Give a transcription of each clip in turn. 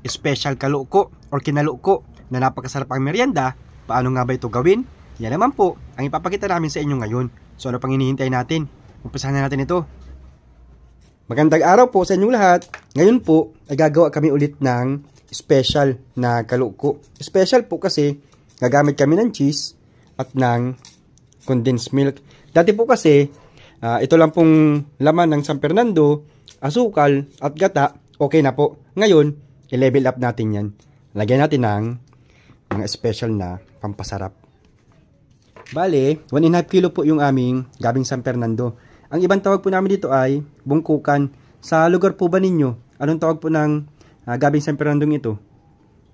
special kaluko or kinaluko na napakasarap ang merienda. Paano nga ba ito gawin? Yan naman po ang ipapakita namin sa inyo ngayon. So ano pang hinihintay natin? Umpisahan na natin ito. Magandang araw po sa inyong lahat. Ngayon po ay gagawa kami ulit ng special na kaluko. Special po kasi gagamit kami ng cheese at ng condensed milk. Dati po kasi ito lang pong laman ng San Fernando, asukal at gata, okay na po. Ngayon, i-level up natin yan. Lagyan natin ng mga special na pampasarap. Bale, 1.5 kilo po yung aming gabing San Fernando. Ang ibang tawag po namin dito ay bungkukan. Sa lugar po ba ninyo, anong tawag po ng gabing San Fernando ito?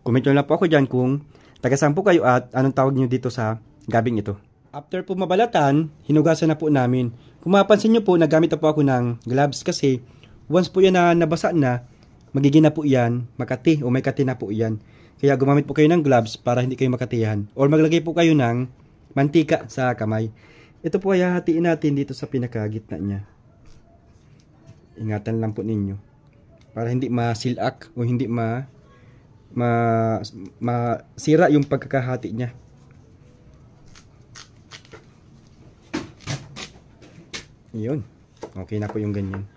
Comment nyo lang po ako dyan kung taga-saan po kayo at anong tawag nyo dito sa gabing ito. After po mabalatan, hinugasan na po namin. Kung mapapansin nyo po, nagamit na po ako ng gloves kasi once po yan na nabasa na, magiging na po yan, makati o may kati na po yan. Kaya gumamit po kayo ng gloves para hindi kayo makatihan. Or maglagay po kayo ng mantika sa kamay. Ito po ay hahatiin natin dito sa pinakagitna niya. Ingatan lang po ninyo. Para hindi masilak o hindi masira yung pagkakahati niya. Yun. Okay na po yung ganyan.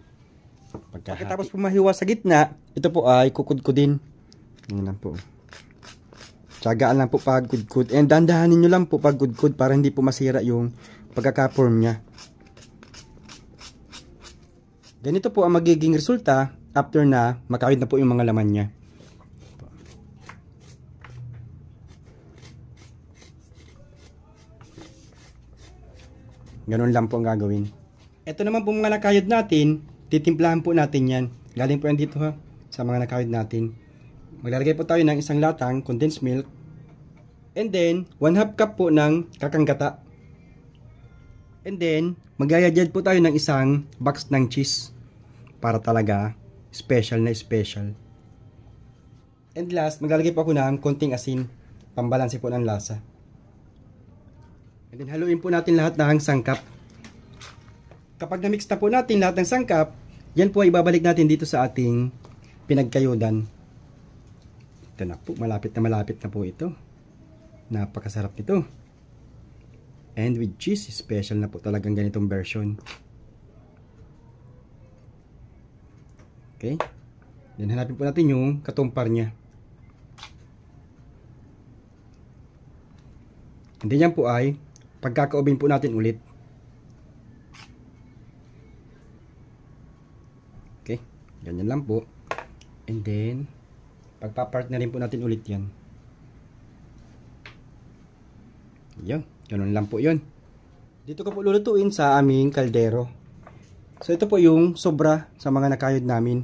Pagkatapos po mahiwa sa gitna, ito po ay kukudkudin. Yan lang po. Tsagaan lang po pag kudkud. And dandahanin nyo lang po pag kudkud para hindi po masira yung pagkaka-form niya. Ganito po ang magiging resulta after na makawid na po yung mga laman niya. Ganun lang po ang gagawin. Ito naman po mga nakayod natin, titimplahan po natin yan. Galing po yan dito ha, sa mga nakayod natin. Maglalagay po tayo ng isang latang condensed milk. And then, 1/2 cup po ng kakanggata. And then, mag-add po tayo ng isang box ng cheese. Para talaga, special na special. And last, maglalagay po ako ng konting asin. Pambalanse po ng lasa. And then, haluin po natin lahat ng sangkap. Kapag na-mix na po natin lahat ng sangkap, yan po ay ibabalik natin dito sa ating pinagkayudan. Ito na po, malapit na po ito. Napakasarap nito. And with cheese, special na po talagang ganitong version. Okay. Then hanapin po natin yung katumpar niya. And then yan po ay pagkakaubin po natin ulit. Okay. Ganyan lang po. And then pagpa-partnerin po natin ulit yan. Yan. Ganun lang po yun. Dito ko po lulutuin sa aming kaldero. So ito po yung sobra sa mga nakayod namin.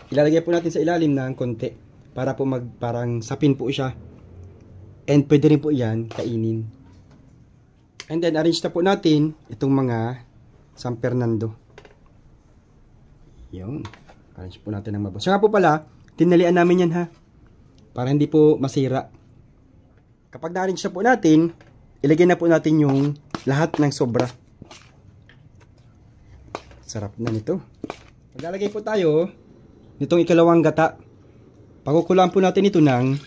Ilalagay po natin sa ilalim ng konti. Para po parang sapin po siya. And pwede rin po yan kainin. And then arrange na po natin itong mga San Fernando. Yun. Arrange po natin ng mabuti. So nga po pala, tinalian namin yan ha. Para hindi po masira. Kapag na-arrange na po natin, ilagay na po natin yung lahat ng sobra. Sarap na nito. Maglalagay po tayo nitong ikalawang gata. Pakukulaan po natin ito ng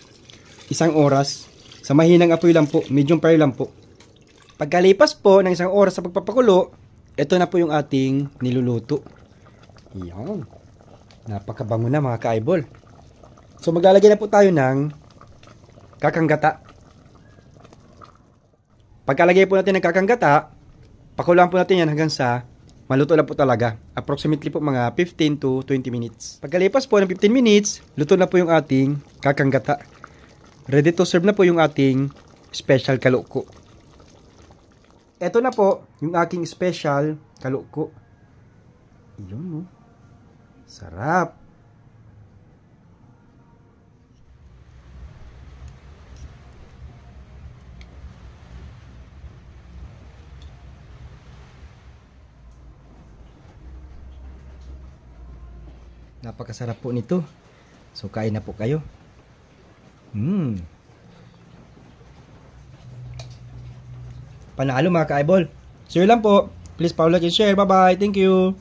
1 oras. Sa mahinang apoy lang po, medium fire lang po. Pagkalipas po ng 1 oras sa pagpapakulo, ito na po yung ating niluluto. Yan. Napakabango na mga ka-eyeball. So maglalagay na po tayo ng kakanggata. Pagkalagay po natin ng kakanggata, pakuluan po natin yan hanggang sa maluto na po talaga. Approximately po mga 15 to 20 minutes. Pagkalipas po ng 15 minutes, luto na po yung ating kakanggata. Ready to serve na po yung ating special kaluko. Ito na po yung aking special kaluko. Yun, oh. Sarap. Napakasarap po nito. So kain na po kayo. Panalo mga ka-eyeball. So yun lang po. Please follow, like, and share. Bye bye. Thank you.